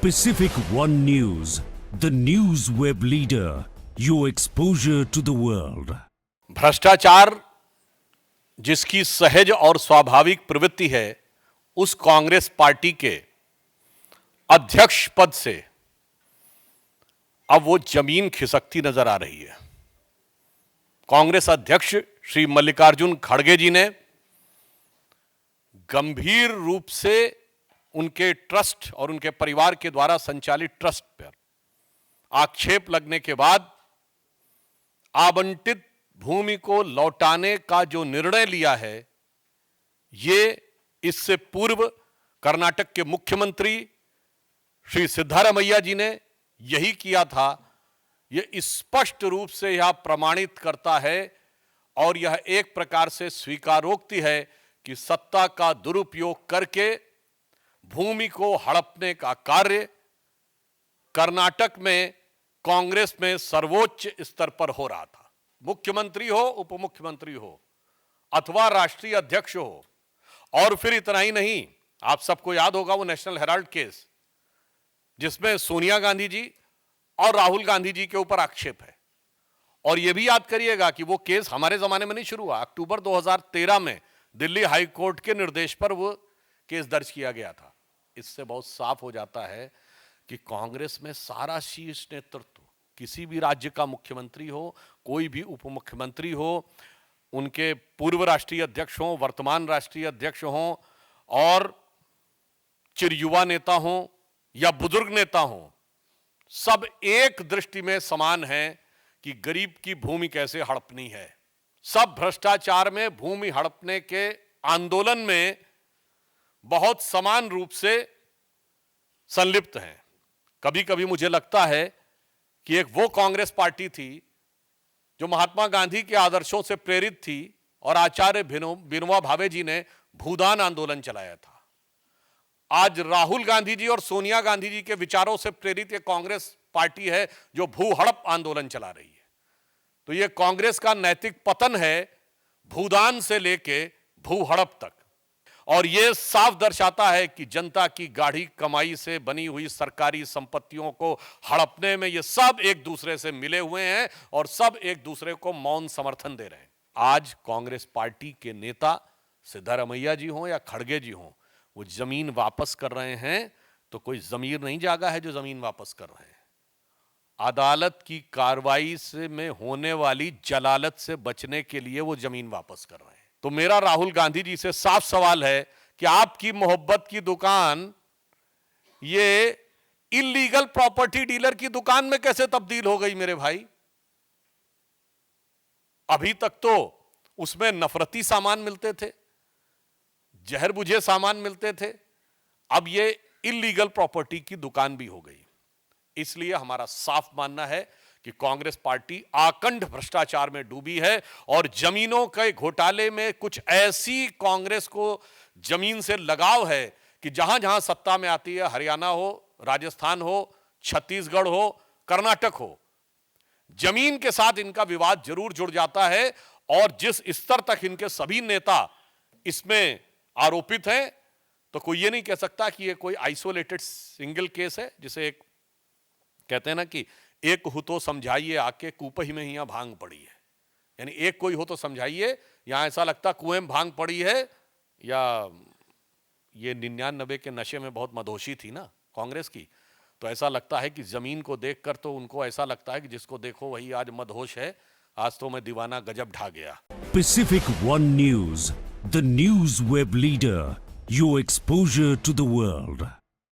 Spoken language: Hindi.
Pacific One News, the news web leader, your exposure to the world. भ्रष्टाचार जिसकी सहज और स्वाभाविक प्रवृत्ति है, उस कांग्रेस पार्टी के अध्यक्ष पद से अब वो जमीन खिसकती नजर आ रही है। कांग्रेस अध्यक्ष श्री मल्लिकार्जुन खड़गे जी ने गंभीर रूप से उनके ट्रस्ट और उनके परिवार के द्वारा संचालित ट्रस्ट पर आक्षेप लगने के बाद आवंटित भूमि को लौटाने का जो निर्णय लिया है, ये इससे पूर्व कर्नाटक के मुख्यमंत्री श्री सिद्धारमैया जी ने यही किया था। यह स्पष्ट रूप से यह प्रमाणित करता है और यह एक प्रकार से स्वीकारोक्ति है कि सत्ता का दुरुपयोग करके भूमि को हड़पने का कार्य कर्नाटक में कांग्रेस में सर्वोच्च स्तर पर हो रहा था। मुख्यमंत्री हो, उप मुख्यमंत्री हो अथवा राष्ट्रीय अध्यक्ष हो। और फिर इतना ही नहीं, आप सबको याद होगा वो नेशनल हेराल्ड केस, जिसमें सोनिया गांधी जी और राहुल गांधी जी के ऊपर आक्षेप है। और यह भी याद करिएगा कि वो केस हमारे जमाने में नहीं शुरू हुआ, अक्टूबर 2013 में दिल्ली हाई कोर्ट के निर्देश पर वो केस दर्ज किया गया था। इससे बहुत साफ हो जाता है कि कांग्रेस में सारा शीर्ष नेतृत्व, किसी भी राज्य का मुख्यमंत्री हो, कोई भी उप मुख्यमंत्री हो, उनके पूर्व राष्ट्रीय अध्यक्ष हों, वर्तमान राष्ट्रीय अध्यक्ष हों और चिरयुवा नेता हों या बुजुर्ग नेता हों, सब एक दृष्टि में समान हैं कि गरीब की भूमि कैसे हड़पनी है। सब भ्रष्टाचार में, भूमि हड़पने के आंदोलन में बहुत समान रूप से संलिप्त हैं। कभी कभी मुझे लगता है कि एक वो कांग्रेस पार्टी थी जो महात्मा गांधी के आदर्शों से प्रेरित थी और आचार्य विनोबा भावे जी ने भूदान आंदोलन चलाया था। आज राहुल गांधी जी और सोनिया गांधी जी के विचारों से प्रेरित ये कांग्रेस पार्टी है जो भू हड़प आंदोलन चला रही है। तो ये कांग्रेस का नैतिक पतन है, भूदान से लेके भू हड़प तक। और यह साफ दर्शाता है कि जनता की गाढ़ी कमाई से बनी हुई सरकारी संपत्तियों को हड़पने में ये सब एक दूसरे से मिले हुए हैं और सब एक दूसरे को मौन समर्थन दे रहे हैं। आज कांग्रेस पार्टी के नेता सिद्धारमैया जी हों या खड़गे जी हों, वो जमीन वापस कर रहे हैं तो कोई जमीर नहीं जागा है जो जमीन वापस कर रहे हैं। अदालत की कार्रवाई से में होने वाली जलालत से बचने के लिए वो जमीन वापस कर रहे हैं। तो मेरा राहुल गांधी जी से साफ सवाल है कि आपकी मोहब्बत की दुकान ये इलीगल प्रॉपर्टी डीलर की दुकान में कैसे तब्दील हो गई मेरे भाई? अभी तक तो उसमें नफरती सामान मिलते थे, जहर बुझे सामान मिलते थे, अब ये इलीगल प्रॉपर्टी की दुकान भी हो गई। इसलिए हमारा साफ मानना है कि कांग्रेस पार्टी आकंठ भ्रष्टाचार में डूबी है और जमीनों के घोटाले में कुछ ऐसी कांग्रेस को जमीन से लगाव है कि जहां जहां सत्ता में आती है, हरियाणा हो, राजस्थान हो, छत्तीसगढ़ हो, कर्नाटक हो, जमीन के साथ इनका विवाद जरूर जुड़ जाता है। और जिस स्तर तक इनके सभी नेता इसमें आरोपित हैं, तो कोई ये नहीं कह सकता कि ये कोई आइसोलेटेड सिंगल केस है, जिसे एक कहते हैं ना कि एक हो तो समझाइए आके कुपही में ही भांग पड़ी है। यानी एक कोई हो तो समझाइए, यहां ऐसा लगता कुएं में भांग पड़ी है, या ये 99 के नशे में बहुत मदहोशी थी ना कांग्रेस की, तो ऐसा लगता है कि जमीन को देखकर तो उनको ऐसा लगता है कि जिसको देखो वही आज मदहोश है, आज तो मैं दीवाना गजब ढा गया। Pacific One News, the news web leader, your exposure to the world.